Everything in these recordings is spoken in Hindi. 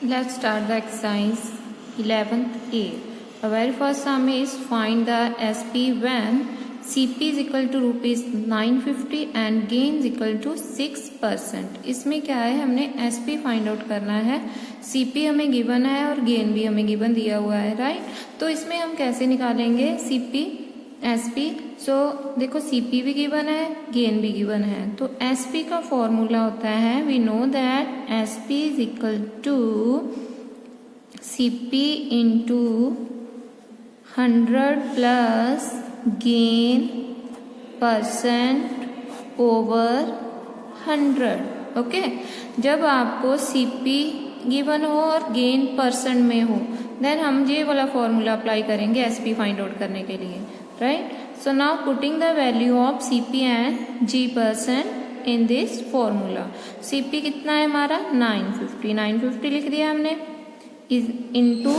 Let's start the exercise 11th A. The very first sum is find the SP when CP is equal to rupees 950 and gain is equal to 6%. इसमें क्या है, हमने SP फाइंड आउट करना है. CP हमें गिवन है और गेन भी हमें गिवन दिया हुआ है, राइट. तो इसमें हम कैसे निकालेंगे CP SP. सो देखो CP भी गिवन है, गेन भी गिवन है. तो SP का फॉर्मूला होता है, we know that SP is equal to CP into 100 plus gain % over 100. Okay, जब आपको CP गिवन हो और गेन % में हो, देन हम ये वाला फॉर्मूला अप्लाई करेंगे SP फाइंड आउट करने के लिए, right. So now putting the value of CP and G% in this formula. CP कितना है हमारा 950 लिख दिया हमने, इज इंटू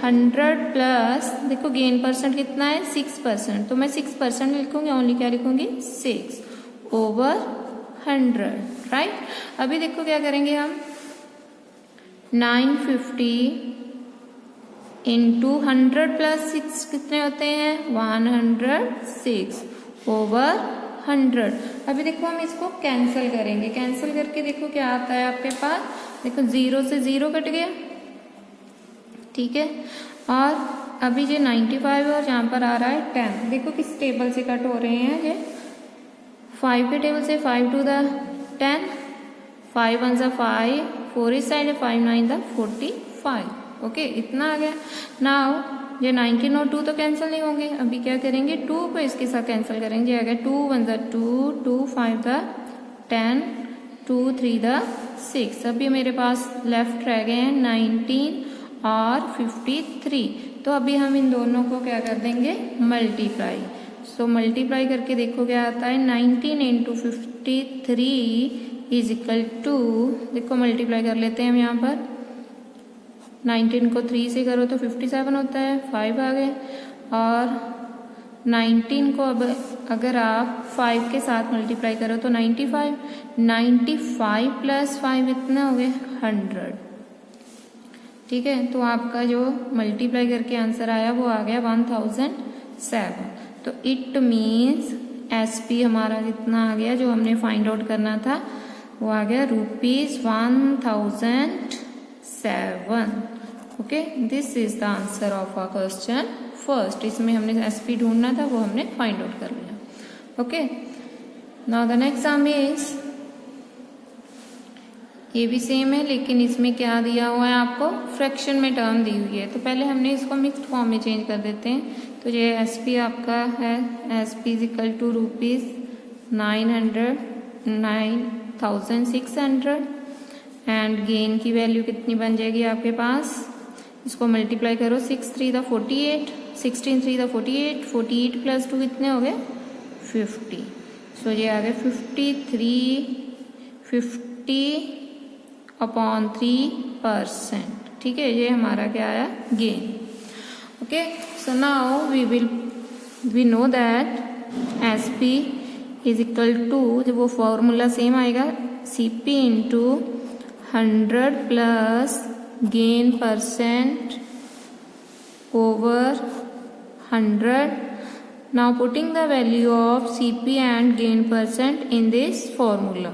100 प्लस, देखो गेन % कितना है 6%, तो मैं 6% लिखूंगी, ओनली क्या लिखूंगी 6 ओवर 100, राइट. अभी देखो क्या करेंगे हम, 950 इंटू 100 प्लस 6 कितने होते हैं 106 ओवर 100. अभी देखो हम इसको कैंसिल करेंगे, कैंसिल करके देखो क्या आता है आपके पास. देखो 0 से 0 कट गया, ठीक है. और अभी ये 95 और यहाँ पर आ रहा है 10. देखो किस टेबल से कट हो रहे हैं ये, 5 के टेबल से, 5 टू द 10, 5 1 सा 5, 4 इस साइड है, 5 9 द 45. ओके, इतना आ गया. नाउ ये 19 और 2 तो कैंसिल नहीं होंगे, अभी क्या करेंगे 2 को इसके साथ कैंसिल करेंगे. आ गया 2 1 द 2, 2 5 द 10, 2 3 द 6. अभी मेरे पास लेफ्ट रह गए हैं 19 और 53. तो अभी हम इन दोनों को क्या कर देंगे मल्टीप्लाई. सो मल्टीप्लाई करके देखो क्या आता है, 19 इंटू 53 इज इक्वल टू, देखो मल्टीप्लाई कर लेते हैं हम यहाँ पर. 19 को 3 से करो तो 57 होता है, 5 आ गए. और 19 को अब अगर आप 5 के साथ मल्टीप्लाई करो तो 95 प्लस 5 इतना हो गए 100, ठीक है. तो आपका जो मल्टीप्लाई करके आंसर आया वो आ गया 1007. तो इट मीन्स SP हमारा कितना आ गया, जो हमने फाइंड आउट करना था वो आ गया ₹1007. Okay, this is the answer of our question first. इसमें हमने SP ढूंढना था, वो हमने फाइंड आउट कर लिया. Okay, now the next sum is, ये भी सेम है लेकिन इसमें क्या दिया हुआ है आपको, फ्रैक्शन में टर्म दी हुई है. तो पहले हमने इसको मिक्स्ड फॉर्म में चेंज कर देते हैं. तो ये SP आपका है, SP is equal to ₹9,600 and gain की वैल्यू कितनी बन जाएगी आपके पास, इसको मल्टीप्लाई करो, 6 3 द 48, 16 3 द 48, 48 प्लस 2 कितने हो गए 50. सो ये आ गए 50/3%, ठीक है. ये हमारा क्या आया gain. Okay, so now we know that SP is equal to, जब वो फॉर्मूला सेम आएगा, CP into 100 plus gain % over 100. Now putting the value of CP and gain % in this formula.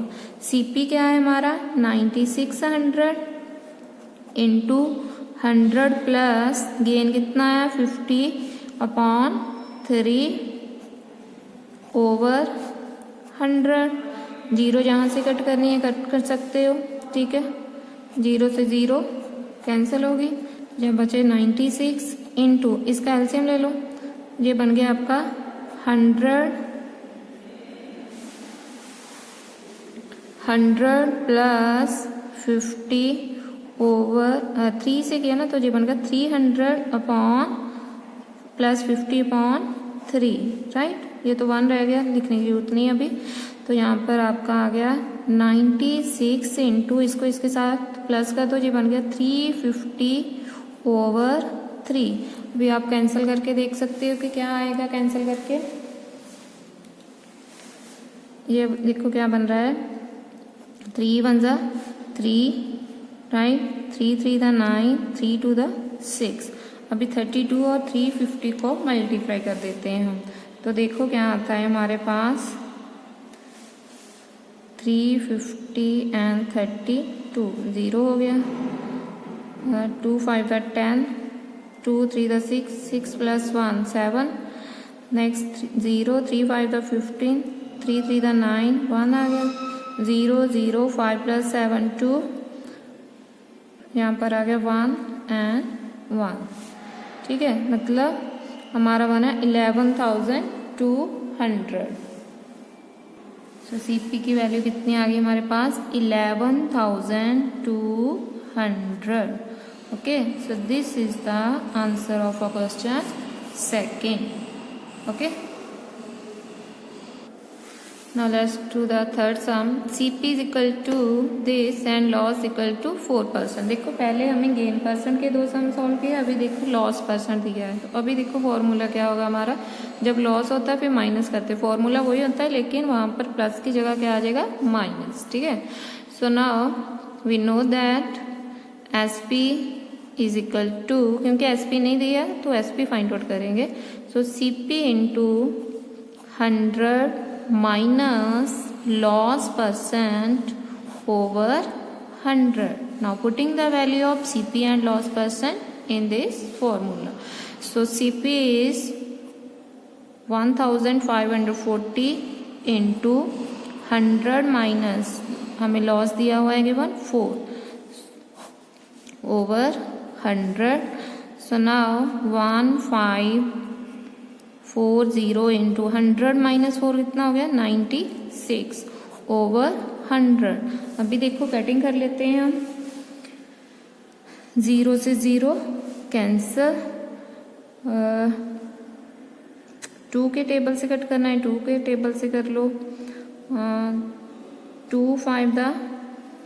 CP क्या है हमारा 9600 इंटू 100 प्लस गेन कितना है 50/3 ओवर 100. 0 जहाँ से कट करनी है कट कर सकते हो, ठीक है. 0 से 0 कैंसिल होगी, जब बचे 96 इंटू, इसका एलसीएम ले लो, ये बन गया आपका 100 प्लस 50 ओवर 3 से किया ना, तो ये बन गया 300 प्लस 50/3, राइट. ये तो 1 रह गया, लिखने की जरूरत नहीं अभी. तो यहाँ पर आपका आ गया 96 इंटू, इसको इसके साथ प्लस का, तो ये बन गया 350/3. अभी आप कैंसिल करके देख सकते हो कि क्या आएगा कैंसिल करके. ये देखो क्या बन रहा है, 3 1 ज़ा 3, राइट, 3 3 द 9, 3 2 द 6। अभी 32 और 350 को मल्टीप्लाई कर देते हैं हम, तो देखो क्या आता है हमारे पास, 350 एंड 32, 0 हो गया। 2 5 the 10, 2 3 the 6, 6 plus 1 7, next 0 3 5 the 15, 3 3 the 9, 1 आ गया। 0 0 5 प्लस 7 2, यहाँ पर आ गया 1 एंड 1। ठीक है, मतलब हमारा बना 11,200। सो सीपी की वैल्यू कितनी आ गई हमारे पास, 11,200। Okay, so this is the answer of a question second. Okay, now let's do the third sum. CP is equal to this and loss equal to 4%। देखो पहले हमें गेन परसेंट के दो सम सॉल्व किए, अभी देखो लॉस परसेंट दिया है। तो अभी देखो फॉर्मूला क्या होगा हमारा, जब लॉस होता है फिर माइनस करते हैं, फॉर्मूला वही होता है लेकिन वहाँ पर प्लस की जगह क्या आ जाएगा, माइनस। ठीक है, so now we know that SP is equal to, क्योंकि SP नहीं दिया तो SP फाइंड आउट करेंगे। So CP into 100 minus loss percent over 100. Now putting the value of CP and loss percent in this formula. So CP is 1540 into 100 minus, हमें लॉस दिया हुआ है given 4 over 100. So now 1540 into 100 minus 4 कितना हो गया, 96 ओवर 100। अभी देखो कटिंग कर लेते हैं हम, 0 से 0 कैंसल, 2 के टेबल से कट करना है, 2 के टेबल से कर लो। 2 5 द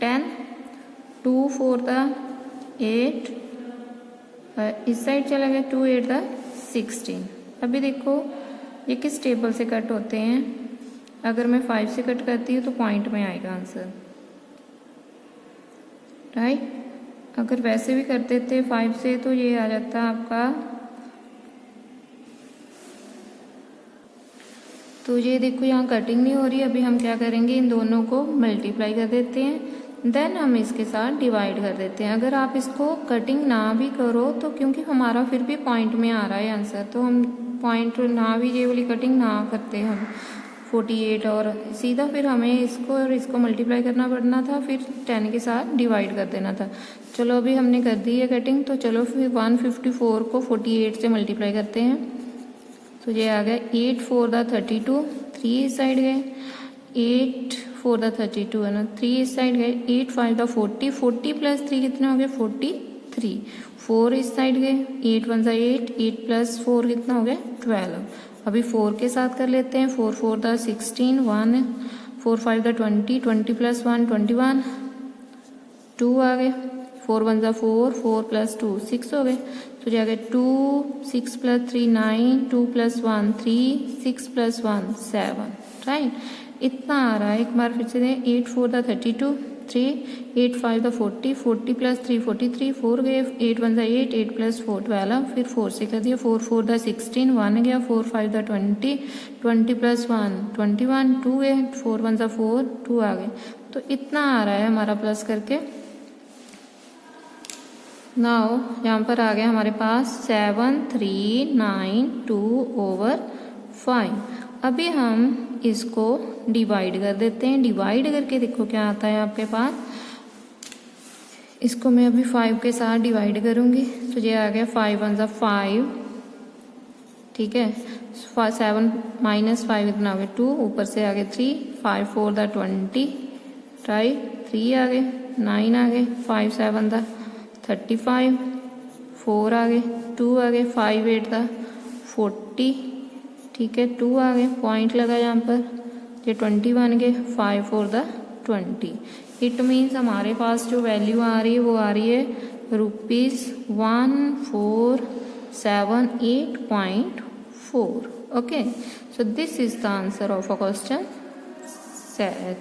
10, 2 4 द 8, इस साइड चला गया, 2 8 द 16। अभी देखो ये किस टेबल से कट होते हैं, अगर मैं 5 से कट करती हूँ तो पॉइंट में आएगा आंसर, राइट। अगर वैसे भी कर देते 5 से तो ये आ जाता आपका, तो ये देखो यहाँ कटिंग नहीं हो रही। अभी हम क्या करेंगे, इन दोनों को मल्टीप्लाई कर देते हैं, देन हम इसके साथ डिवाइड कर देते हैं। अगर आप इसको कटिंग ना भी करो तो, क्योंकि हमारा फिर भी पॉइंट में आ रहा है आंसर, तो हम पॉइंट ना भी, ये वाली कटिंग ना करते हम 48 और सीधा फिर हमें इसको और इसको मल्टीप्लाई करना पड़ना था, फिर 10 के साथ डिवाइड कर देना था। चलो अभी हमने कर दी है कटिंग, तो चलो फिर 154 को 48 से मल्टीप्लाई करते हैं। तो ये आ गया 8 4 द 32, 3 इस साइड गए, 8 4 द 32 है ना, 3 इस साइड गए, 8 5 द 40, 40 प्लस 3 कितने हो गए, 43, 4 इस साइड गए, 8 1 द 8, 8 प्लस 4 कितना हो गया, 12। अभी 4 के साथ कर लेते हैं, 4 4 द 16, 1, 4 5 द 20, 20 प्लस 1 21, 2 आ गए, 4 1 द 4, 4 प्लस 2 6 हो गए। तो जाएगा 2 6 प्लस 3 9, 2 प्लस 1 3, 6 प्लस 1 7, राइट। इतना आ रहा है, एक बार फिर से दें, 8 4 द 32, 3, 8 5 द 40, 40 प्लस 3 43, 4 गए, 8 1 द 8, 8 प्लस 4 12, फिर 4 से कर दिया, 4 4 द 16, 1 गया, 4 5 द 20, 20 प्लस 1 21, 2 गए, 4 1 द 4, 2 आ गए। तो इतना आ रहा है हमारा प्लस करके। नाउ यहाँ पर आ गया हमारे पास 7392 ओवर 5। अभी हम इसको डिवाइड कर देते हैं, डिवाइड करके देखो क्या आता है आपके पास। इसको मैं अभी 5 के साथ डिवाइड करूंगी, तो ये आ गया 5 1 ज़ा 5, ठीक है, 7 माइनस 5 कितना हो गया 2, ऊपर से आ गया 3, 5 4 द 20, राइट, 3 आ गए, 9 आ गए, 5 7 द 35, 4 आ गए, 2 आ गए, 5 8 द 40, ठीक है, 2 आ गए, पॉइंट लगा यहाँ पर, ये 21 गए, 5 4 द 20। इट मीन्स हमारे पास जो वैल्यू आ रही है वो आ रही है ₹1478.4। Okay, so this is the answer of a question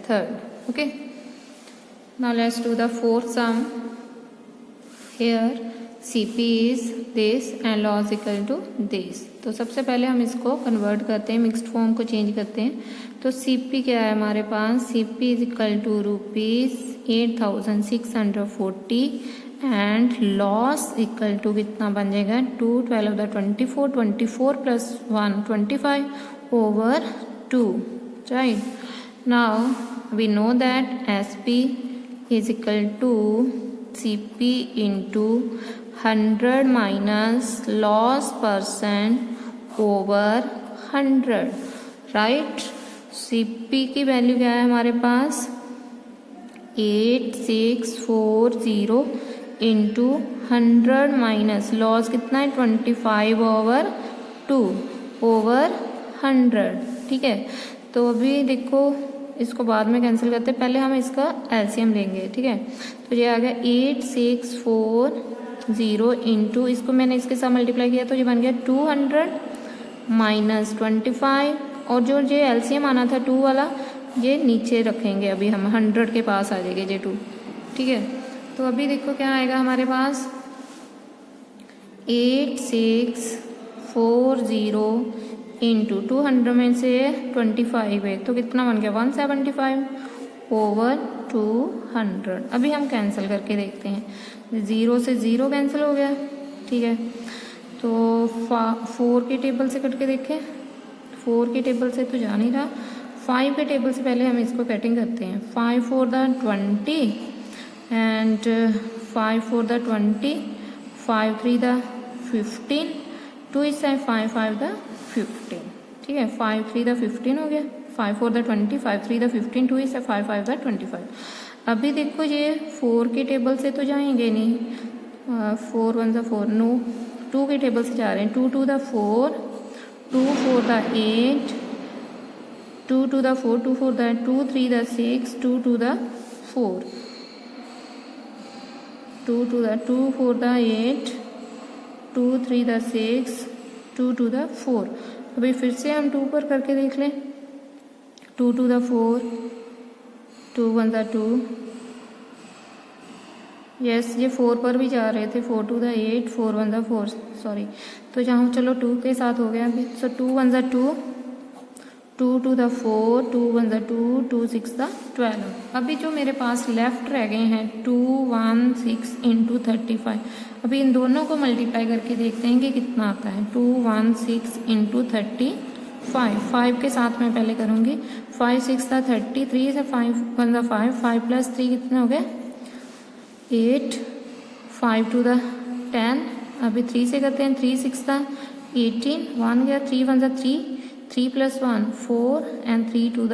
third. Okay, now let's do the fourth sum. Here CP is this and loss equal to this. तो सबसे पहले हम इसको कन्वर्ट करते हैं, मिक्स्ड फॉर्म को चेंज करते हैं। तो CP क्या है हमारे पास, CP is equal to ₹8,640 and loss equal to कितना बन जाएगा 2 12 24 24 plus 1 25 over 2, right. Now we know that SP is equal to CP into 100 minus loss percent over 100, right. CP की वैल्यू क्या है हमारे पास 8640 इंटू 100 माइनस लॉस कितना है 25 ओवर 2 ओवर 100, ठीक है। तो अभी देखो इसको बाद में कैंसिल करते हैं, पहले हम इसका LCM लेंगे, ठीक है। तो ये आ गया 8640 इंटू, इसको मैंने इसके साथ मल्टीप्लाई किया तो ये बन गया 200 माइनस 25, और जो ये LCM आना था 2 वाला ये नीचे रखेंगे, अभी हम 100 के पास आ जाएंगे ये 2, ठीक है। तो अभी देखो क्या आएगा हमारे पास 8640 इंटू 200 में से 25 है तो कितना बन गया 175 ओवर 200। अभी हम कैंसिल करके देखते हैं, 0 से 0 कैंसिल हो गया, ठीक है। तो 4 के टेबल से कट के देखें, 4 के टेबल से तो जा नहीं रहा, 5 के टेबल से पहले हम इसको कटिंग करते हैं। 5 4 20 एंड 5 4 20, 5 3 15, 2 इस 5 5 15, ठीक है। 5 3 15 हो गया, 5 4 20, 5 3 15, 2 इस 5 5 25। अभी देखो ये 4 के टेबल से तो जाएंगे नहीं, 4 1 4 नो, 2 के टेबल से जा रहे हैं। 2 2 4, 2 4 8, 2 2 4, 2 4 2, 3 6, 2 2 4, 2 2 2 4 8, 2 3 6, 2 2 4। अभी फिर से हम 2 पर करके देख लें, 2 2 4, 2 1 2, यस ये 4 पर भी जा रहे थे, 4 2 8, 4 1 4, सॉरी। तो जहाँ चलो 2 के साथ हो गया अभी, सो 2 1 2, 2 2 4, 2 1 2, 2 6 12। अभी जो मेरे पास लेफ्ट रह गए हैं 2 1 6 इंटू 35, अभी इन दोनों को मल्टीप्लाई करके देखते हैं कि कितना आता है। 2 1 6 इंटू 35, 5 के साथ मैं पहले करूँगी, 5 6 30, 3 से 5 1 5, 5 प्लस 3 कितने हो गए 8, 5 2 10, अभी 3 से करते हैं, 3 6 18, 1 गया, 3 1 3, 3 प्लस 1 4 एंड 3 2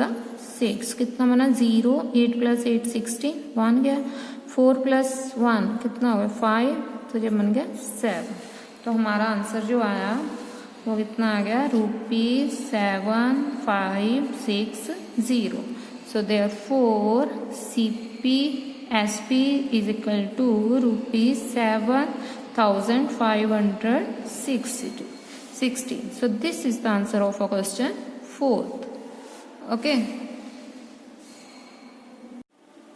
6, कितना बना 0, 8 प्लस 8 16, 1 गया, 4 प्लस 1 कितना हो गया 5, तो ये बन गया 7। तो हमारा आंसर जो आया वो कितना आ गया ₹7560। So therefore SP is equal to ₹7,560. So this is the answer of our question 4th. Okay.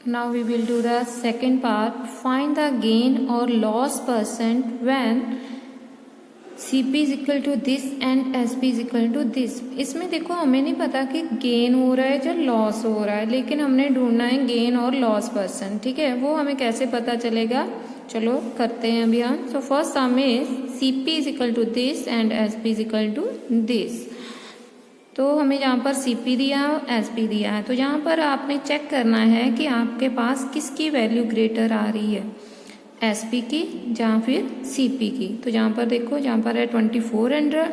Now we will do the second part. Find the gain or loss percent when CP is equal to this and SP is equal to this. इसमें देखो हमें नहीं पता कि गेन हो रहा है या लॉस हो रहा है, लेकिन हमने ढूंढना है गेन और लॉस परसेंट, ठीक है। वो हमें कैसे पता चलेगा, चलो करते हैं अभी हम। So first sum is CP is equal to this and SP is equal to this. तो हमें यहाँ पर CP दिया SP दिया है, तो यहाँ पर आपने चेक करना है कि आपके पास किसकी वैल्यू ग्रेटर आ रही है, SP की या फिर CP की। तो यहाँ पर देखो, यहाँ पर है 2400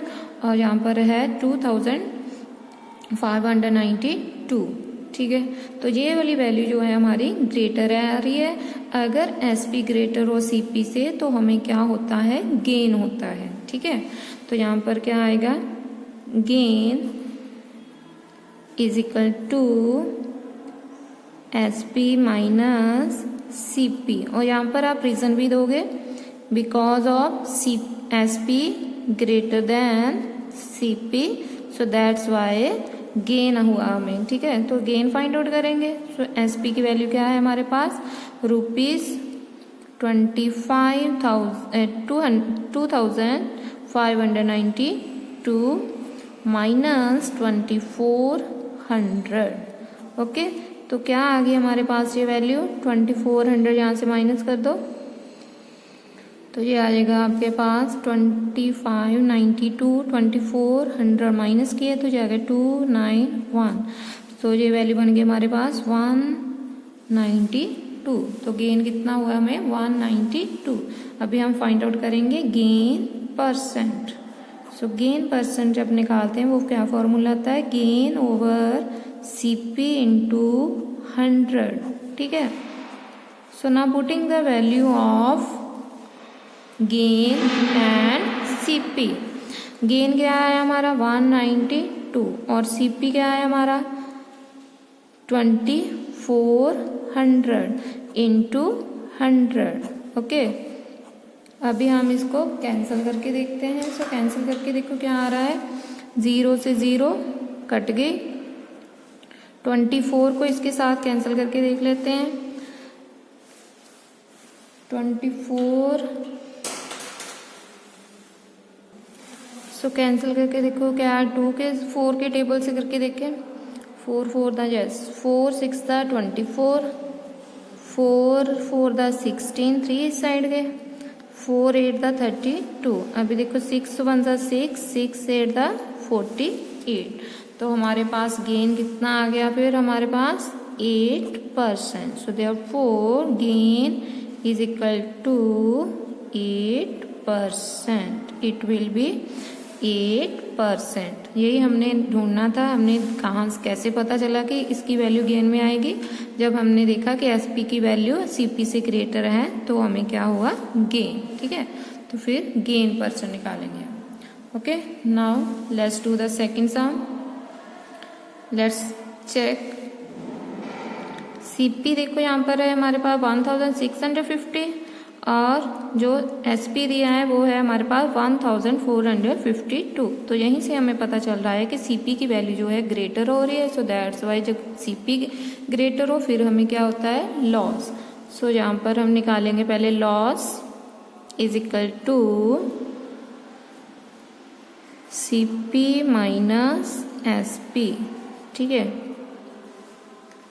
और यहाँ पर है 2592, ठीक है। तो ये वाली वैल्यू जो है हमारी ग्रेटर आ रही है। अगर SP ग्रेटर हो CP से तो हमें क्या होता है, गेन होता है, ठीक है। तो यहाँ पर क्या आएगा, gain is equal to SP minus CP, और यहाँ पर आप रीजन भी दोगे, because of SP greater than CP, so that's why gain हुआ हमें, ठीक है। तो गेन फाइंड आउट करेंगे। सो SP की वैल्यू क्या है हमारे पास, 2592 माइनस 2400। ओके, तो क्या आ गई हमारे पास ये वैल्यू 2400, यहाँ से माइनस कर दो तो ये आ जाएगा आपके पास 2592, 2400 माइनस किए तो जाएगा 291। तो ये वैल्यू बन गई हमारे पास 192। तो गेन कितना हुआ हमें 192। अभी हम फाइंड आउट करेंगे gain percent. So gain percent जब निकालते हैं वो क्या फॉर्मूला आता है, गेन ओवर सीपी इंटू 100। ठीक है, so now putting the value of gain and CP. Gain क्या है हमारा 192 और सीपी क्या है हमारा 2400 इंटू 100। ओके, अभी हम इसको कैंसिल करके देखते हैं। सो कैंसिल करके देखो क्या आ रहा है, 0 से 0 कट गई, 24 को इसके साथ कैंसिल करके देख लेते हैं। 24 सो कैंसिल करके देखो क्या 2 के 4 के टेबल से करके देखें। 4 4 द 4 6 द 24, 4 4 द 16, 3 इस साइड गए, 4 8 द 32। अभी देखो 6 1 द 6, 6 8 द 48। तो हमारे पास गेन कितना आ गया फिर हमारे पास 8%। So therefore gain is equal to 8%। It will be 8%। यही हमने ढूंढना था। हमने कहाँ कैसे पता चला कि इसकी वैल्यू गेन में आएगी, जब हमने देखा कि एसपी की वैल्यू सीपी से ग्रेटर है तो हमें क्या हुआ गेन। ठीक है, तो फिर गेन परसेंट निकालेंगे। Okay, now let's do the second sum. Let's check CP. देखो यहाँ पर है हमारे पास 1650 और जो एसपी दिया है वो है हमारे पास 1452। तो यहीं से हमें पता चल रहा है कि सीपी की वैल्यू जो है ग्रेटर हो रही है। सो दैट्स वाई जब सीपी ग्रेटर हो फिर हमें क्या होता है लॉस। सो यहाँ पर हम निकालेंगे पहले loss is equal to CP minus SP. ठीक है,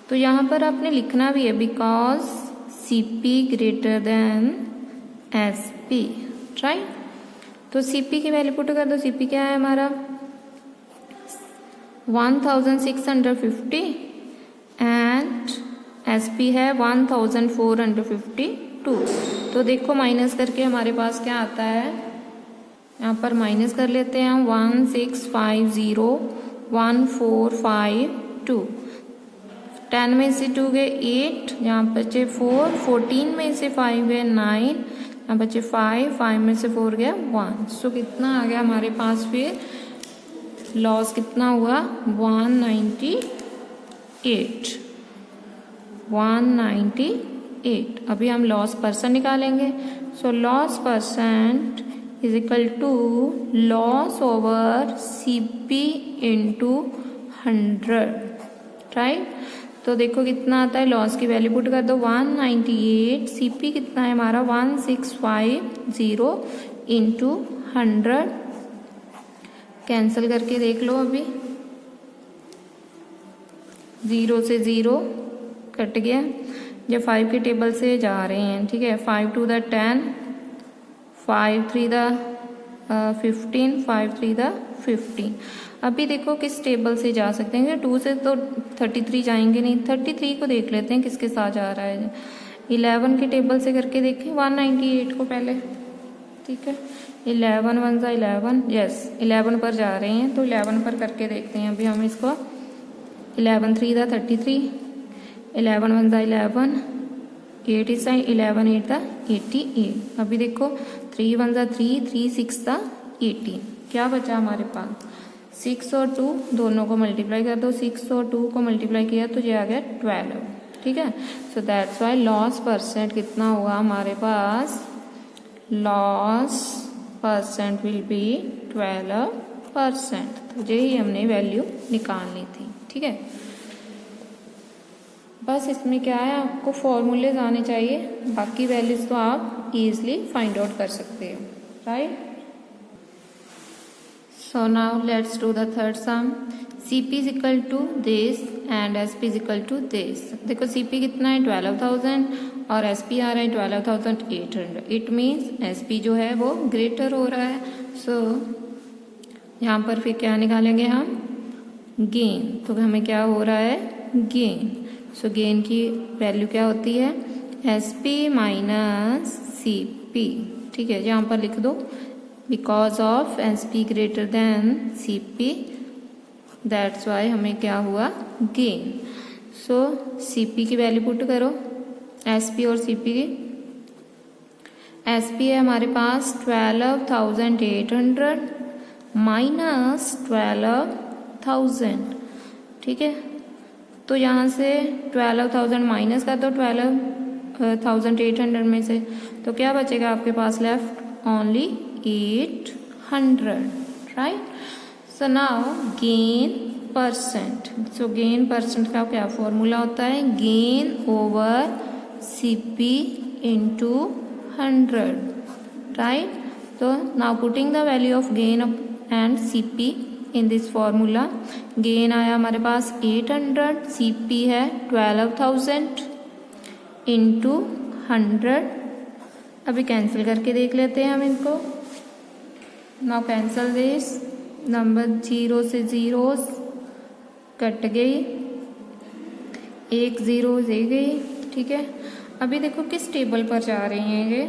तो यहाँ पर आपने लिखना भी है because CP greater than SP, right. तो सीपी की वैल्यू पुट कर दो। सीपी क्या है हमारा 1650 एंड एसपी है 1452। तो देखो माइनस करके हमारे पास क्या आता है, यहाँ पर माइनस कर लेते हैं हम 1650 1452। 10 में से 2 गए 8, यहाँ बचे 4, 14 में से 5 गए 9, यहाँ बचे 5, 5 में से 4 गया 1। सो कितना आ गया हमारे पास फिर लॉस कितना हुआ 198। अभी हम लॉस परसेंट निकालेंगे। So loss percent is equal to loss over CP into 100, right. तो देखो कितना आता है, लॉस की वैल्यू पुट कर दो 198। सीपी कितना है हमारा 1650 इंटू 100। कैंसिल करके देख लो। अभी 0 से 0 कट गया, जब 5 के टेबल से जा रहे हैं। ठीक है, 5 2 द 10, 5 3 द 15, 5 3 द 15। अभी देखो किस टेबल से जा सकते हैं, 2 से तो 33 जाएंगे नहीं। 33 को देख लेते हैं किसके साथ जा रहा है। 11 के टेबल से करके देखें 198 को पहले। ठीक है, 11 1 ज़ा 11, यस 11 पर जा रहे हैं तो 11 पर करके देखते हैं। अभी हम इसको 11 3 दा 33, 11 1 ज़ा 11, 8 इस साइड 11 8 दा 88। अभी देखो 3 1 ज़ा 3, 3 6 दा 18। क्या बचा हमारे पास 6 और 2 दोनों को मल्टीप्लाई कर दो। 6 और 2 को मल्टीप्लाई किया तो ये आ गया 12। ठीक है, सो दैट्स वाई लॉस परसेंट कितना हुआ हमारे पास, लॉस परसेंट विल बी 12%। तो यही हमने वैल्यू निकालनी थी। ठीक है, बस इसमें क्या है, आपको फॉर्मूलेज आने चाहिए, बाकी वैल्यूज तो आप इजीली फाइंड आउट कर सकते हो, right. So now let's do the third sum. CP is equal to this and SP is equal to this. देखो CP कितना है 12,000 और SP आ रहा है 12,800। इट मीन्स SP जो है वो ग्रेटर हो रहा है। सो यहाँ पर फिर क्या निकालेंगे हम, गेन। तो हमें क्या हो रहा है, गेन। सो गेन की वैल्यू क्या होती है, SP माइनस CP। ठीक है, यहाँ पर लिख दो because of SP greater than CP, that's why हमें क्या हुआ, गेन। सो CP की वैल्यू पुट करो, SP और CP की। SP है हमारे पास 12,800 माइनस 12,000। ठीक है, तो यहाँ से 12,000 माइनस कर दो 12,800 में से, तो क्या बचेगा आपके पास left, only 800, right. So now gain percent. So gain percent का क्या फॉर्मूला होता है, gain over CP into 100, right. तो now putting the value of gain and CP in this formula. Gain आया हमारे पास 800, CP है 12,000 इंटू 100। अभी कैंसिल करके देख लेते हैं हम इनको। नाउ कैंसल दिस, नंबर 0 से जीरोस कट गई, एक जीरो दे गई। ठीक है, अभी देखो किस टेबल पर जा रहे हैं ये।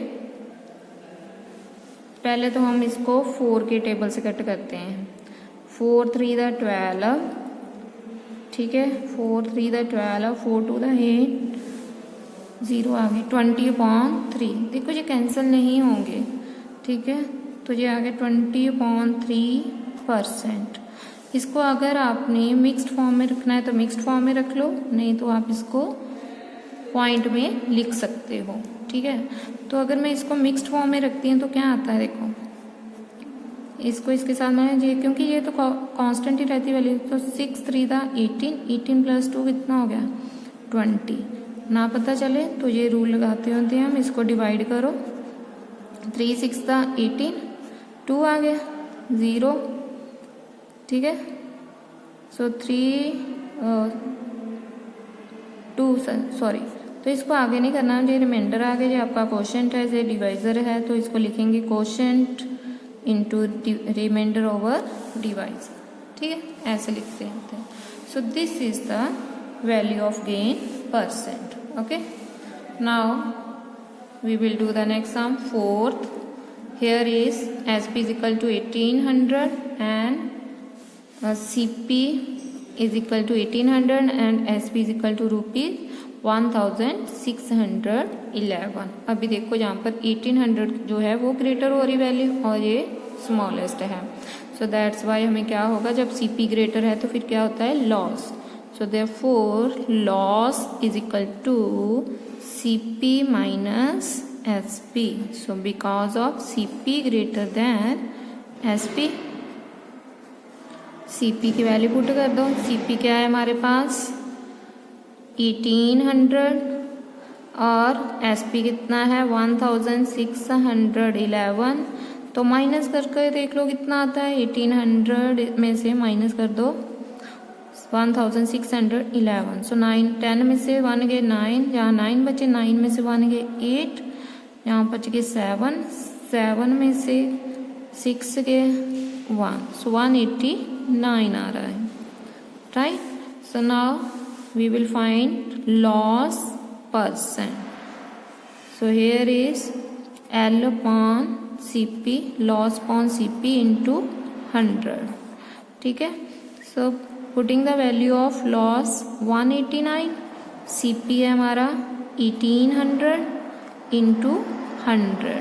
पहले तो हम इसको 4 के टेबल से कट करते हैं। 4 3 द 12, ठीक है, 4 3 द 12, 4 2 द 8, 0 आ गए 20/3। देखो ये कैंसिल नहीं होंगे, ठीक है, तो ये आ गए 20/3%। इसको अगर आपने मिक्स्ड फॉर्म में रखना है तो मिक्स्ड फॉर्म में रख लो, नहीं तो आप इसको पॉइंट में लिख सकते हो। ठीक है, तो अगर मैं इसको मिक्स्ड फॉर्म में रखती हूँ तो क्या आता है, देखो इसको इसके साथ मैं ये, क्योंकि ये तो कांस्टेंट ही रहती वैल्यू, तो 6 3 दा 18, 18 + 2 कितना हो गया 20। ना पता चले तो ये रूल लगाते होते हैं हम, इसको डिवाइड करो, 3 6 दा 18, 2 आ गया 0। ठीक है, सो 2 सॉरी, तो इसको आगे नहीं करना, जो रिमाइंडर आ गया, जो आपका क्वोशेंट है, जो डिवाइजर है, तो इसको लिखेंगे quotient into remainder over divisor. ठीक है, ऐसे लिखते हैं। So this is the value of gain percent. Okay, now we will do the next sum, 4th. Here is SP is equal to 1800 and CP is equal to 1800 and SP is equal to rupees 1611। अभी देखो यहाँ पर 1800 जो है वो ग्रेटर हो रही वैल्यू और ये स्मॉलेस्ट है, सो दैट्स वाई हमें क्या होगा, जब CP ग्रेटर है तो फिर क्या होता है, loss. So therefore loss is equal to CP minus SP. So because of CP greater than SP, CP की वैल्यू पुट कर दो। CP क्या है हमारे पास 1800 और SP कितना है 1611। तो माइनस करके देख लो कितना आता है, 1800 में से माइनस कर दो 1611। सो 9 10 में से 1 गए 9, जहाँ 9 बचे 9 में से 1 गए 8, यहाँ बच गए 7, 7 में से 6 गए 1, सो 189 आ रहा है, right. So now we will find loss percent. So here is L/CP, loss upon CP into 100। ठीक है, so putting the value of loss 189, CP है हमारा 1800 इंटू 100।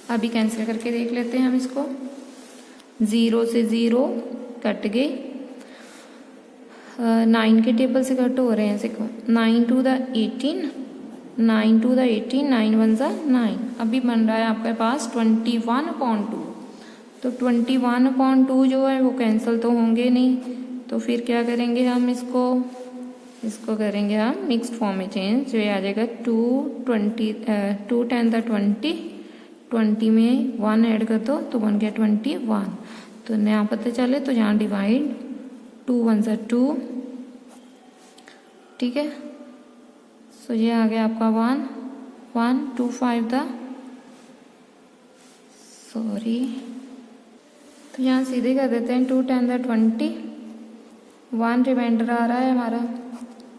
अभी कैंसिल करके देख लेते हैं हम इसको, 0 से 0 कट गए, 9 के टेबल से कट हो रहे हैं, देखो 9 2 द 18, 9 2 द 18, 9 1 ज़ा 9। अभी बन रहा है आपके पास 21/2। तो 21/2 जो है वो कैंसिल तो होंगे नहीं, तो फिर क्या करेंगे हम इसको इसको करेंगे हम मिक्स्ड फॉर्म में चेंज, जो ये आ जाएगा 2 10 द 20, 20 में 1 ऐड कर दो तो बन गया 21। तो नया पता चले तो यहाँ डिवाइड 2 1 सा 2, ठीक है। सो ये आ गया आपका 1 1 2 5 द सॉरी, तो यहाँ सीधे कर देते हैं 2 10 द 20, 1 रिमाइंडर आ रहा है हमारा,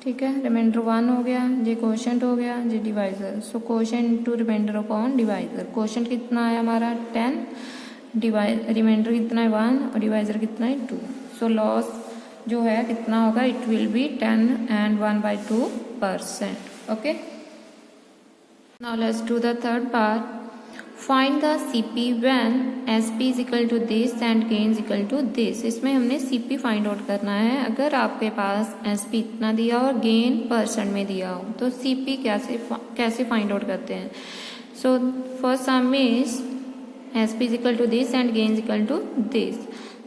ठीक है। रिमाइंडर 1 हो गया, ये क्वोशंट हो गया, ये divisor. So quotient into remainder upon divisor. Quotient कितना है हमारा 10, रिमाइंडर कितना है 1 और डिवाइजर कितना है 2। सो लॉस जो है कितना होगा, it will B 10 and 1/2%। Okay, now let's do the third part. Find the CP when SP is equal to this and gain is equal to this। इसमें हमने CP फाइंड आउट करना है। अगर आपके पास SP इतना दिया और गेन % में दिया हो तो CP कैसे फाइंड आउट करते हैं। सो first sum is SP is equal to this and gain is equal to this।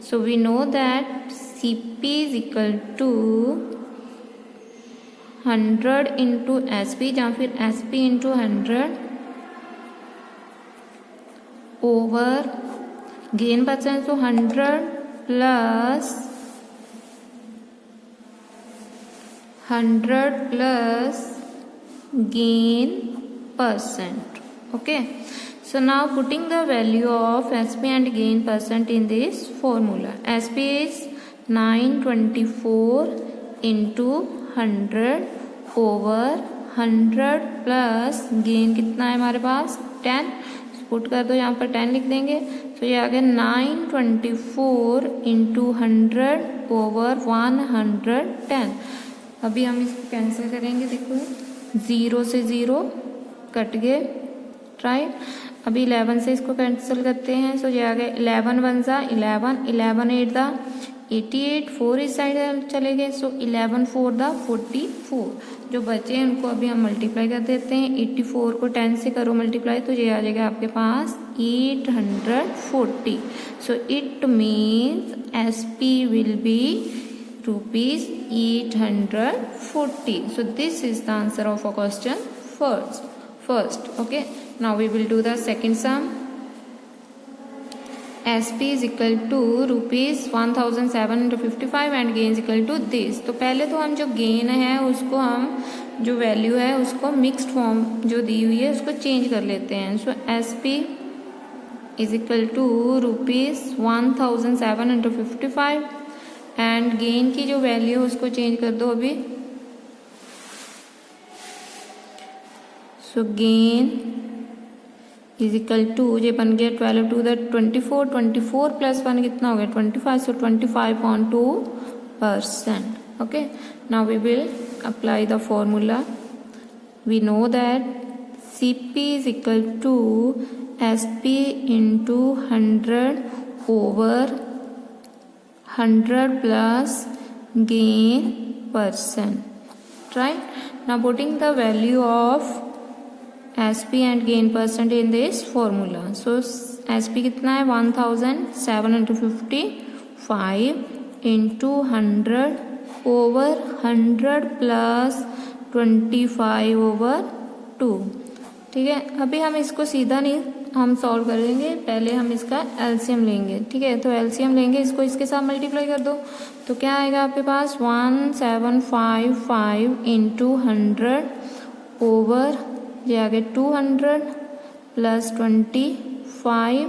So we know that CP is equal to 100 into SP या फिर SP into 100 ओवर गेन % तो 100 plus gain %। Okay, so now putting the value of SP and gain % in this formula। SP is 924 into 100 over 100 plus gain कितना है हमारे पास 10, पुट कर दो, यहाँ पर 10 लिख देंगे। तो ये आ गया 924 into 100 over 110। अभी हम इसको कैंसिल करेंगे, देखो 0 से 0 कट गए, राइट। अभी 11 से इसको कैंसिल करते हैं। सो ये आ गया 11 1 सा 11, 11 8 दा 88, 4 इस साइड चले गए। सो 11 4 दा 44, जो बचे हैं उनको अभी हम मल्टीप्लाई कर देते हैं। 84 को 10 से करो मल्टीप्लाई तो ये आ जाएगा आपके पास 840। So it means SP will be rupees 840। So this is the answer of a question first. Okay, now we will do the second sum. SP is equal to rupees 1755 and gain is equal to this। तो पहले तो हम जो गेन है उसको हम जो वैल्यू है उसको मिक्स्ड फॉर्म जो दी हुई है उसको चेंज कर लेते हैं। सो SP is equal to rupees 1755 and gain की जो वैल्यू है उसको चेंज कर दो अभी। सो गेन इज इक्वल टू, ये बन गया 12 टू द 24, 24 प्लस 1 कितना हो गया 25। So 25.2%। Okay, now we will apply the formula. We know that CP is equal to SP into 100 over 100 plus gain %, right. Now putting the value of SP and gain % in this formula। So SP कितना है 1755 into 100 over 100 plus 25 over 2, ठीक है। अभी हम इसको सीधा नहीं हम सॉल्व करेंगे, पहले हम इसका LCM लेंगे, ठीक है। तो LCM लेंगे, इसको इसके साथ मल्टीप्लाई कर दो तो क्या आएगा आपके पास 1755 into 100 ओवर ये आ गया 200 प्लस 25,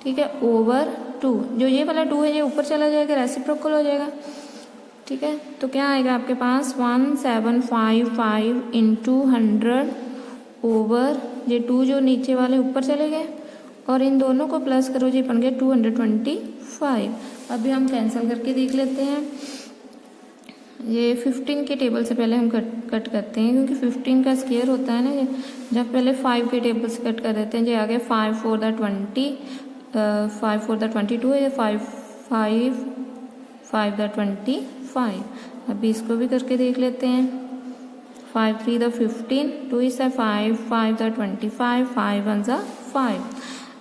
ठीक है, ओवर 2। जो ये वाला 2 है ये ऊपर चला जाएगा, रेसिप्रोकल हो जाएगा, ठीक है। तो क्या आएगा आपके पास 1755 इंटू 100 ओवर ये 2 जो नीचे वाले ऊपर चले गए और इन दोनों को प्लस करो, ये बन गया 225। अभी हम कैंसिल करके देख लेते हैं। ये 15 के टेबल से पहले हम कट करते हैं क्योंकि 15 का स्क्वायर होता है ना, जब पहले 5 के टेबल से कट कर देते हैं। जो आगे 5 4 द 20, 5 4 द 22 है, 5 5 द 25। अभी इसको भी करके देख लेते हैं। 5 3 द 15, 2 इज 5, 5 द 25, 5 1 द 5।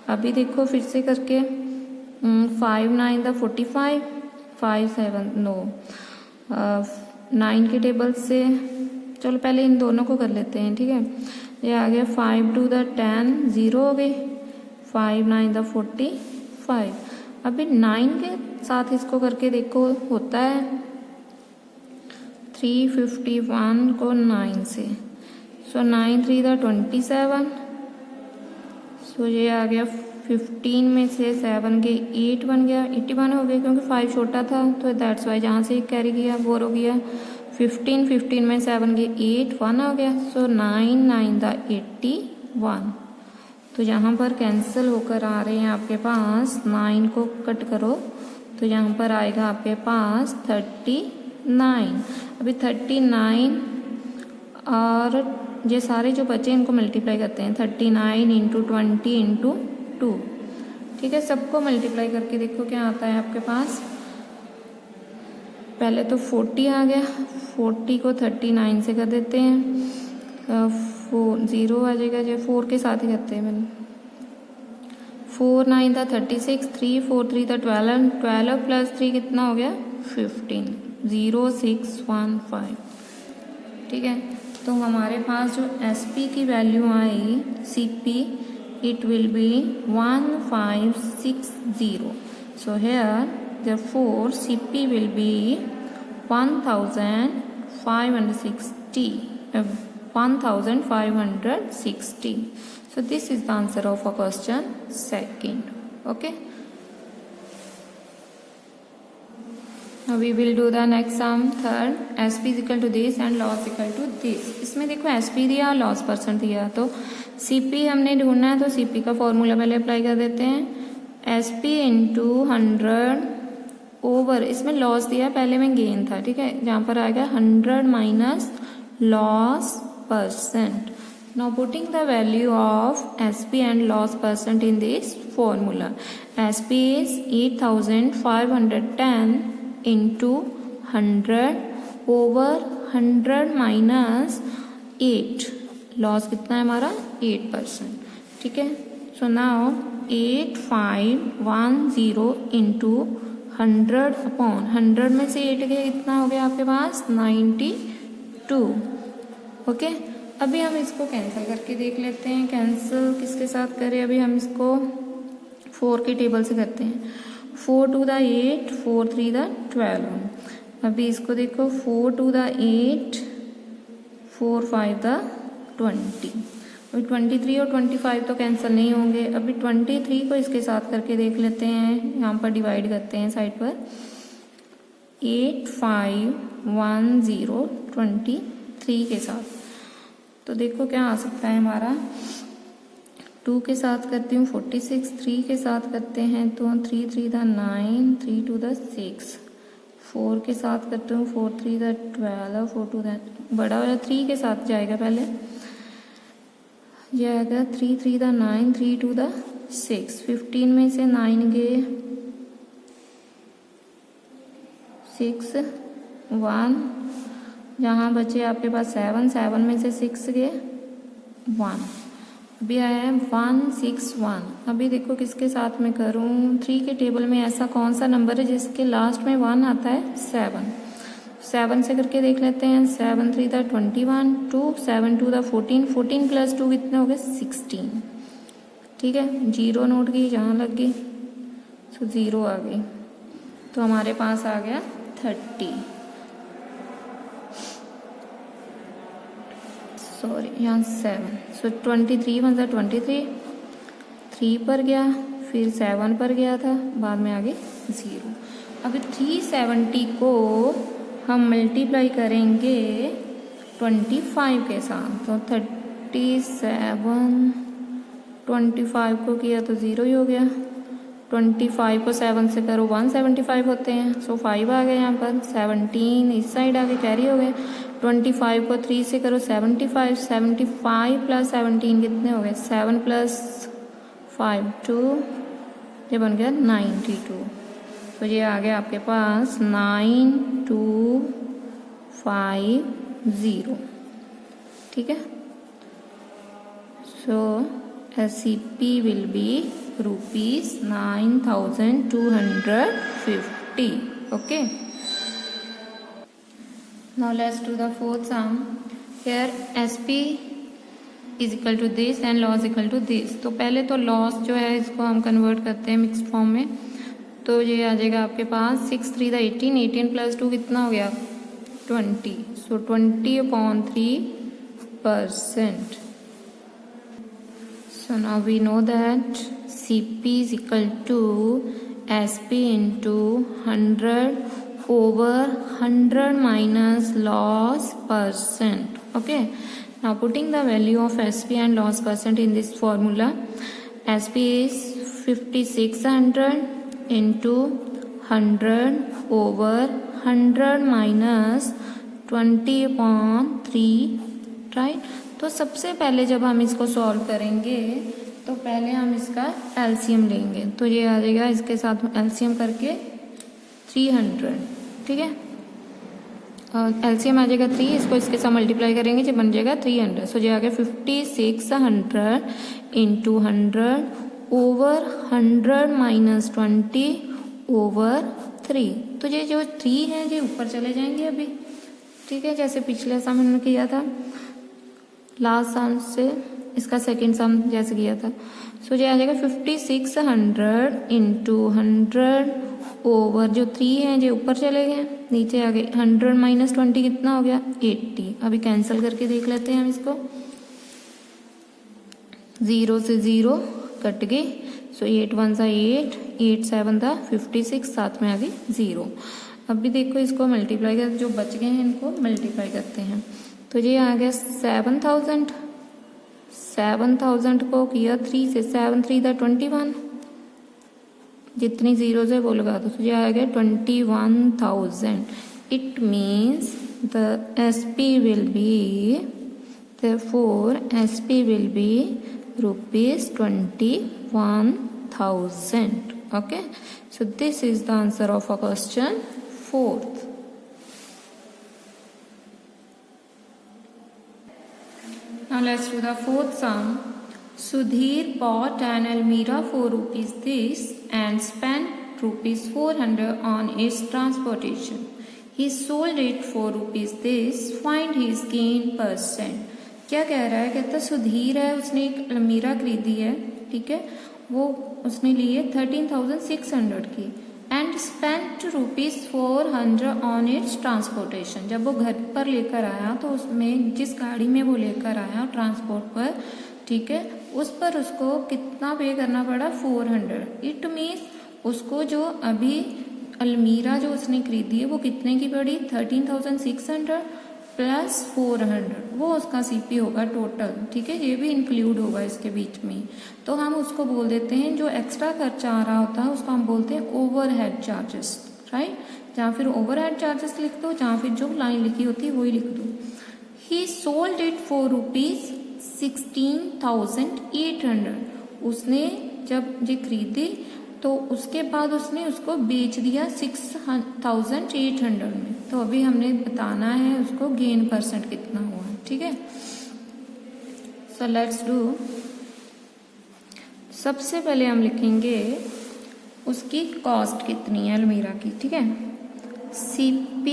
अभी देखो फिर से करके 5 9 द 45, 5 7 नो 9 के टेबल से, चलो पहले इन दोनों को कर लेते हैं, ठीक है। ये आ गया 5 2 द 10, 0 हो गई, 5 9 द 45। अभी 9 के साथ इसको करके देखो, होता है 351 को 9 से, सो 9 3 द 27, सो ये आ गया 15 में से 7 के 8 बन गया, 81 हो गया, क्योंकि 5 छोटा था तो दैट्स वाई जहाँ से कैरी किया 4 हो गया। 15 में 7 के 8 1 हो गया, सो 9 9 द 81। तो यहाँ पर कैंसिल होकर आ रहे हैं आपके पास, 9 को कट करो तो यहाँ पर आएगा आपके पास 39। अभी 39 और ये सारे जो बचे इनको मल्टीप्लाई करते हैं, 39 इंटू 20 इंटू 2, ठीक है। सबको मल्टीप्लाई करके देखो क्या आता है आपके पास। पहले तो 40 आ गया, 40 को 39 से कर देते हैं, 0 आ जाएगा, जो 4 के साथ ही करते हैं मैंने। 4 9 था 36, 3 4 3 था 12, 12 प्लस 3 कितना हो गया 15, 0 6 1 5, ठीक है। तो हमारे पास जो SP की value I CP, it will be 1560. So here therefore CP will be 1560. 1560. So this is the answer of a question second. Okay. Now we will do the next sum third. SP is equal to this and loss equal to this. इसमें देखो SP दिया और लॉस परसेंट दिया, तो CP हमने ढूंढना है, तो CP का फॉर्मूला पहले अप्लाई कर देते हैं। SP इंटू 100 ओवर, इसमें लॉस दिया पहले में गेन था, ठीक है। जहाँ पर आएगा 100 minus loss percent. Now putting the value of SP and loss percent in this formula. SP is 8510 into 100 over 100 minus 8. Loss कितना है हमारा 8%, ठीक है। सो नाउ 8510 इंटू 100 अपॉन 100 में से 8 गया, कितना हो गया आपके पास 92, ओके। अभी हम इसको कैंसिल करके देख लेते हैं, कैंसिल किसके साथ करें। अभी हम इसको 4 के टेबल से करते हैं, 4 2 द 8, 4 3 द 12। अभी इसको देखो 4 2 द 8, 4 5 द 20। अभी 23 और 25 तो कैंसिल नहीं होंगे। अभी 23 को इसके साथ करके देख लेते हैं, यहाँ पर डिवाइड करते हैं साइड पर, 8510 23 के साथ, तो देखो क्या आ सकता है हमारा। 2 के साथ करती हूँ 46, 3 के साथ करते हैं तो 3 3 द 9, 3 2 द 6, 4 के साथ करते हूँ 4 3 द 12, 4 2 द, बड़ा वाला 3 के साथ जाएगा पहले, यह आएगा 3 3 द 9, 3 2 द 6, 15 में से 9 गए 6 1, जहाँ बचे आपके पास 7, 7 में से 6 गए 1, अभी आया है 161। अभी देखो किसके साथ में करूँ, 3 के टेबल में ऐसा कौन सा नंबर है जिसके लास्ट में 1 आता है, 7। 7 से करके देख लेते हैं, 7 3 द 21, 2 7 2 द 14, 14 प्लस 2 कितने हो गए 16, ठीक है। 0 नोट की जहाँ लग गई, सो 0 आ गई, तो हमारे पास आ गया 30, सॉरी यहाँ 7, सो 23 मतलब 23, 3 पर गया, फिर 7 पर गया था, बाद में आगे 0। अभी 370 को हम मल्टीप्लाई करेंगे 25 के साथ, तो 37, 25 को किया तो 0 ही हो गया, 25 को 7 से करो 175 होते हैं, सो 5 आ गए यहाँ पर, 17 इस साइड आगे कैरी हो गए, 25 को 3 से करो 75, 75 प्लस 17 कितने हो गए, 7 प्लस 5 2, ये बन गया 92, तो ये आ गया आपके पास 9250, ठीक है। सो SCP will be ₹9,250, okay. Now let's do the fourth sum. Here SP is equal to this and loss equal to this. तो पहले तो लॉस जो है इसको हम कन्वर्ट करते हैं मिक्स्ड फॉर्म में, तो ये आ जाएगा आपके पास 6 3 18, 18 प्लस 2 कितना हो गया 20, सो 20/3%. So now we know that CP is equal to SP into 100 over 100 minus loss percent. Okay, now putting the value of SP and loss percent in this formula, SP is 5600 into 100 over 100 minus 20/3, right. तो सबसे पहले जब हम इसको सॉल्व करेंगे तो पहले हम इसका एलसीएम लेंगे, तो ये आ जाएगा इसके साथ एलसीएम करके 300, ठीक है. और एलसीएम आ जाएगा 3, इसको इसके साथ मल्टीप्लाई करेंगे जो बन जाएगा 300. सो ये आ गया 5600 इंटू 100 ओवर 100 माइनस 20/3. तो ये जो 3 है ये ऊपर चले जाएंगे अभी, ठीक है, जैसे पिछले सम हमने किया था, लास्ट सम से इसका सेकेंड सम जैसे किया था. सो ये आ जाएगा 5600 इंटू 100 ओवर जो 3 है ये ऊपर चले गए, नीचे आ गए 100 माइनस 20 कितना हो गया 80. अभी कैंसिल करके देख लेते हैं हम इसको. 0 से 0 कट गए, सो 8 1 सा 8, 8 7 था 56, साथ में आ गई 0. अभी देखो इसको मल्टीप्लाई कर, जो बच गए हैं इनको मल्टीप्लाई करते हैं, तो ये आ गया 7000 को किया 3 से, 7 3 था 21, जितनी जीरो है वो लगा दो, तो ये आ गया 21,000. It means the SP will B, therefore SP will be ₹21,000. Okay, so this is the answer of a question 4th. Now let's do the fourth sum. Sudhir bought an Almira for rupees this and spent ₹400 on its transportation. He sold it for rupees this. Find his gain %. क्या कह रहा है, कहता सुधीर है, उसने एक अलमीरा खरीदी है, ठीक है, वो उसने ली है 13,600 की, and spent ₹400 on it's transportation. जब वो घर पर लेकर आया तो उसमें जिस गाड़ी में वो लेकर आया ट्रांसपोर्ट पर, ठीक है, उस पर उसको कितना पे करना पड़ा 400. इट मीन्स उसको जो अभी अलमीरा जो उसने खरीदी है वो कितने की पड़ी 13,600 प्लस 400, वो उसका CP होगा टोटल, ठीक है, ये भी इंक्लूड होगा इसके बीच में. तो हम उसको बोल देते हैं जो एक्स्ट्रा खर्चा आ रहा होता है उसको हम बोलते हैं ओवरहेड चार्जेस, राइट. जहाँ फिर ओवरहेड चार्जेस लिख दो, जहाँ फिर जो लाइन लिखी होती है वही लिख दो. ही सोल्ड इट फॉर ₹16,800. उसने जब ये खरीदी तो उसके बाद उसने उसको बेच दिया 6,800 में. तो अभी हमने बताना है उसको गेन % कितना हुआ, ठीक है. So let's do. सबसे पहले हम लिखेंगे उसकी कॉस्ट कितनी है अलमीरा की, ठीक है. CP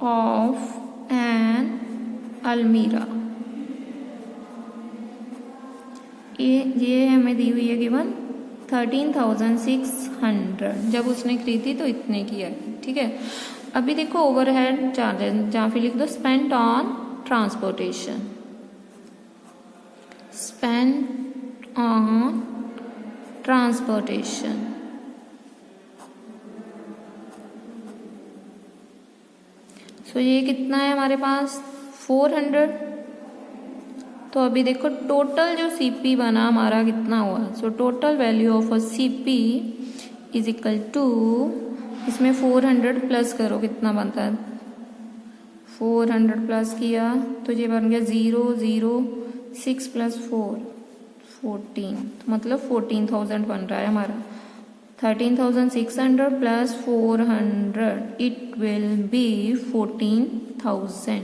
ऑफ एन अलमीरा, ये हमें दी हुई है गिवन 13,600. जब उसने खरीदी तो इतने की है, ठीक है. अभी देखो ओवरहेड चार्जेस, जहाँ फिर लिख दो spent on transportation, spent on transportation. So ये कितना है हमारे पास 400. तो अभी देखो टोटल जो CP बना हमारा कितना हुआ. So total value of a CP is equal to, इसमें 400 प्लस करो कितना बनता है, 400 प्लस किया तो ये बन गया 0 0 6 प्लस 4 14, तो मतलब 14,000 बन रहा है हमारा. 13,600 प्लस 400 इट विल बी 14,000.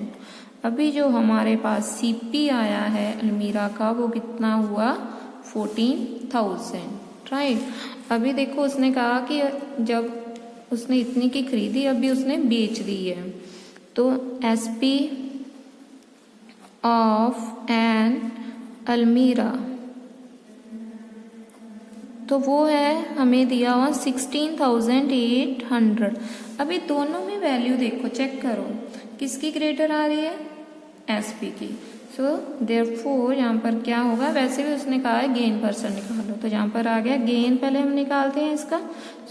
अभी जो हमारे पास CP आया है अलमीरा का वो कितना हुआ 14,000, राइट. अभी देखो उसने कहा कि जब उसने इतनी की खरीदी, अभी उसने बेच दी है। तो SP ऑफ एन अलमीरा, तो वो है हमें दिया हुआ 16,800। अभी दोनों में वैल्यू देखो, चेक करो किसकी ग्रेटर आ रही है, SP की। सो देयरफॉर यहाँ पर क्या होगा, वैसे भी उसने कहा है गेन परसेंट निकालो, तो यहाँ पर आ गया गेन, पहले हम निकालते हैं इसका।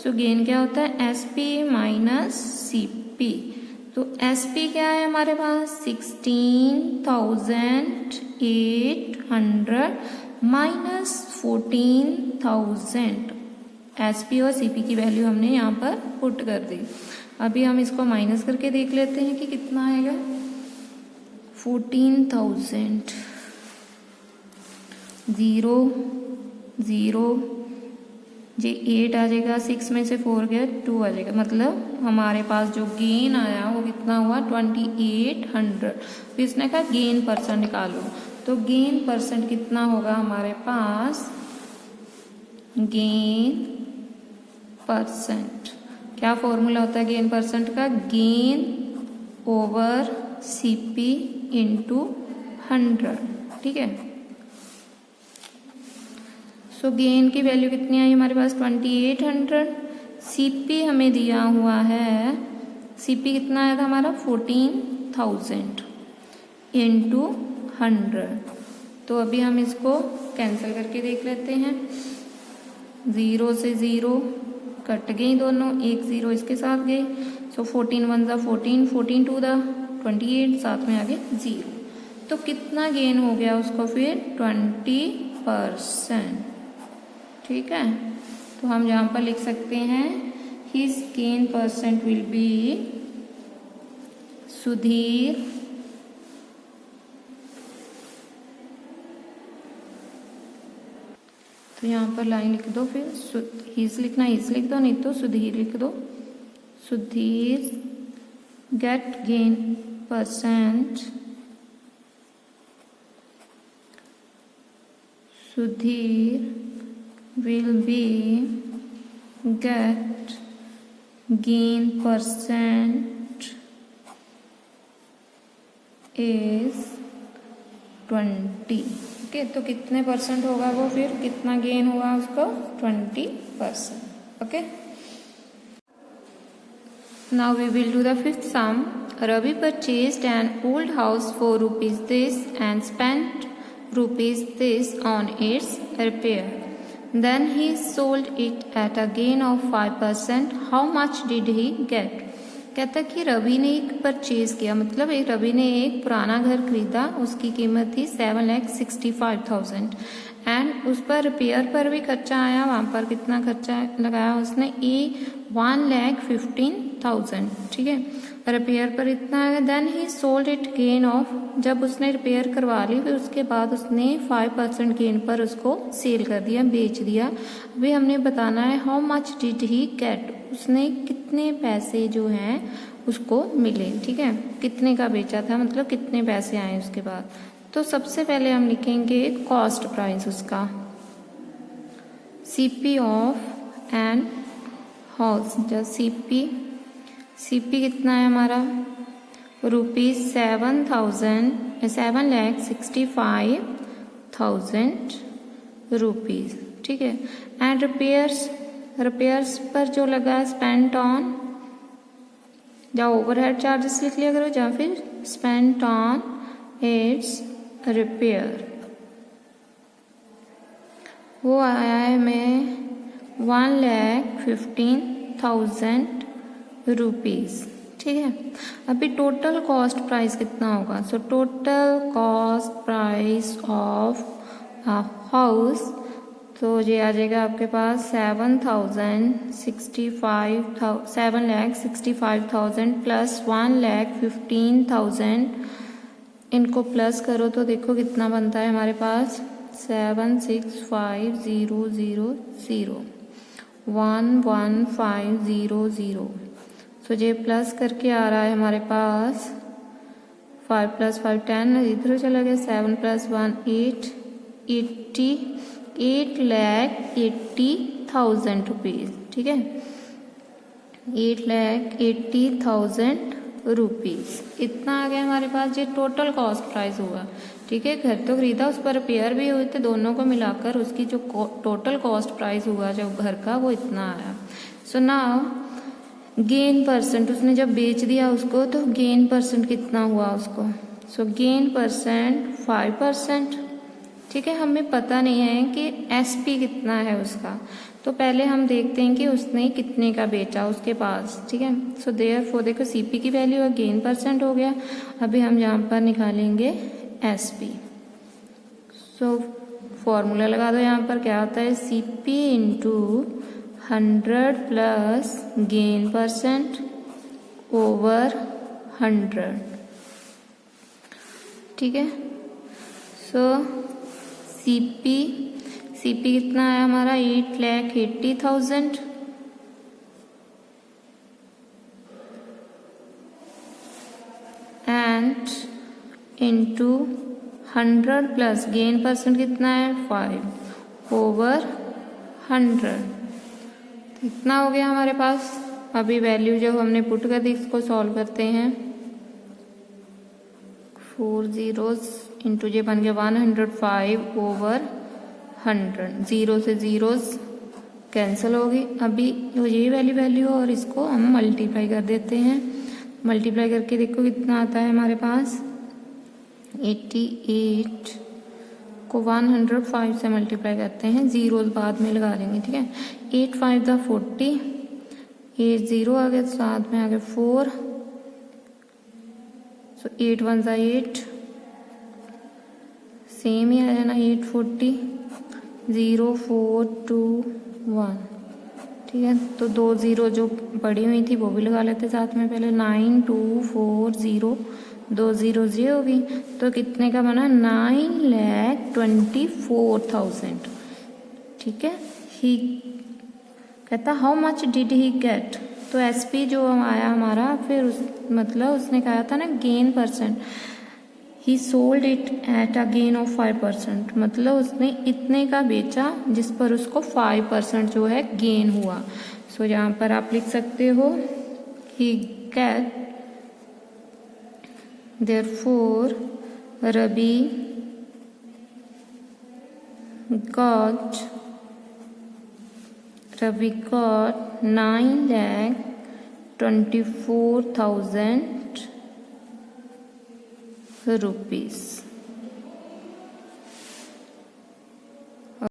सो गेन क्या होता है, SP माइनस CP। तो SP क्या है हमारे पास 16,800 माइनस 14,000। SP और CP की वैल्यू हमने यहाँ पर पुट कर दी। अभी हम इसको माइनस करके देख लेते हैं कि कितना आएगा। 14,000, 0 0 ये 8 आ जाएगा, 6 में से 4 गया 2 आ जाएगा, मतलब हमारे पास जो गेन आया वो कितना हुआ 2800। फिर इसने कहा गेन परसेंट निकालो, तो गेन परसेंट कितना होगा हमारे पास, गेन परसेंट क्या फॉर्मूला होता है गेन परसेंट का, गेन ओवर CP इंटू 100, ठीक है। सो गेन की वैल्यू कितनी आई हमारे पास 2800। CP हमें दिया हुआ है, CP कितना आया था हमारा 14,000 इंटू 100। तो अभी हम इसको कैंसिल करके देख लेते हैं। 0 से 0 कट गई दोनों, एक 0 इसके साथ गए। सो 14 1 ज़ा 14, 14 2 ज़ा 28, साथ में आगे 0। तो कितना गेन हो गया उसको फिर 20%, ठीक है। तो हम यहाँ पर लिख सकते हैं his gain percent will be, Sudhir तो यहाँ पर लाइन लिख दो, फिर हिज लिखना, हिज लिख दो, नहीं तो सुधीर लिख दो। Sudhir get gain percent, Sudhir will be get gain percent is 20। Okay, तो कितने परसेंट होगा वो, फिर कितना गेन हुआ उसको 20%। Okay, now we will do the fifth sum. Ravi purchased an old house for rupees this and spent rupees this on its repair. Then he sold it at a gain of 5%. How much did he get? कहता कि रवि ने एक परचेज किया, मतलब एक रवि ने एक पुराना घर खरीदा, उसकी कीमत थी 7,65,000 एंड उस पर रिपेयर पर भी खर्चा आया। वहाँ पर कितना खर्चा लगाया उसने, 1,15,000, ठीक है। रिपेयर पर इतना आया। Then he sold it gain of, जब उसने रिपेयर करवा ली फिर उसके बाद उसने 5% गेन पर उसको सेल कर दिया, बेच दिया। अभी हमने बताना है how much did he get, उसने कितने पैसे जो हैं उसको मिले, ठीक है। कितने का बेचा था, मतलब कितने पैसे आए उसके बाद। तो सबसे पहले हम लिखेंगे कॉस्ट प्राइस उसका, CP ऑफ एन हाउस, जो CP कितना है हमारा, रुपीज 7,65,000 रुपीज, ठीक है। एंड रिपेयर्स पर जो लगा स्पेंट ऑन, या ओवरहेड चार्जेस लिख लिया करो, या फिर स्पेंट ऑन इट्स रिपेयर, वो आया है हमें 1,15,000 रुपीज, ठीक है। अभी टोटल कॉस्ट प्राइस कितना होगा, so total cost price of house, तो ये आ जाएगा आपके पास 7,65,000 प्लस 1,15,000, इनको प्लस करो तो देखो कितना बनता है हमारे पास, 765,000 11500। सो ये प्लस करके आ रहा है हमारे पास 5 + 5 10, इधर चला गया, 7 + 1 8, 8,80,000 रुपीज, ठीक है। 8,80,000 रुपीज़। इतना आ गया हमारे पास, ये टोटल कॉस्ट प्राइस हुआ। ठीक है, घर तो खरीदा, उस पर रिपेयर भी हुए थे, दोनों को मिलाकर उसकी जो टोटल कॉस्ट प्राइस हुआ जो घर का, वो इतना आया। सो नाउ गेन परसेंट, उसने जब बेच दिया उसको तो गेन परसेंट कितना हुआ उसको। सो गेन परसेंट 5%। ठीक है, हमें पता नहीं है कि एसपी कितना है उसका, तो पहले हम देखते हैं कि उसने कितने का बेचा उसके पास। ठीक है, सो देयरफॉर देखो सीपी की वैल्यू है, गेन परसेंट हो गया। अभी हम यहाँ पर निकालेंगे एसपी। सो फॉर्मूला लगा दो, यहाँ पर क्या होता है, CP into 100 plus gain percent over 100। ठीक है, सो सीपी कितना है हमारा, 8,80,000 and into 100 plus gain percent कितना है 5 ओवर 100। इतना हो गया हमारे पास। अभी वैल्यू जब हमने पुट कर दी, इसको सॉल्व करते हैं। 4 zeros इंटू ये बन गया 105 ओवर 100। जीरो से जीरोस कैंसिल होगी। अभी ये वाली वैल्यू और इसको हम मल्टीप्लाई कर देते हैं। मल्टीप्लाई करके देखो कितना आता है हमारे पास, 88 को 105 से मल्टीप्लाई करते हैं, जीरो बाद में लगा देंगे। ठीक है, 8 5 दा 40, 8 0 आ गया, साथ में आ गया 4, सो 8 1 दा 8, सेम ही आ जाना 840, 0 4 2 1। ठीक है, तो 2 0 जो पड़ी हुई थी वो भी लगा लेते साथ में। पहले 9 2 4 0, 2 0 0 होगी, तो कितने का बना, 9,24,000। ठीक है, ही कहता how much did he get, तो एसपी जो आया हमारा, फिर मतलब उसने कहा था ना gain percent, he sold it at a gain of 5%, मतलब उसने इतने का बेचा जिस पर उसको 5% जो है गेन हुआ। सो यहाँ पर आप लिख सकते हो he get, therefore Ravi got 9,24,000 rupees.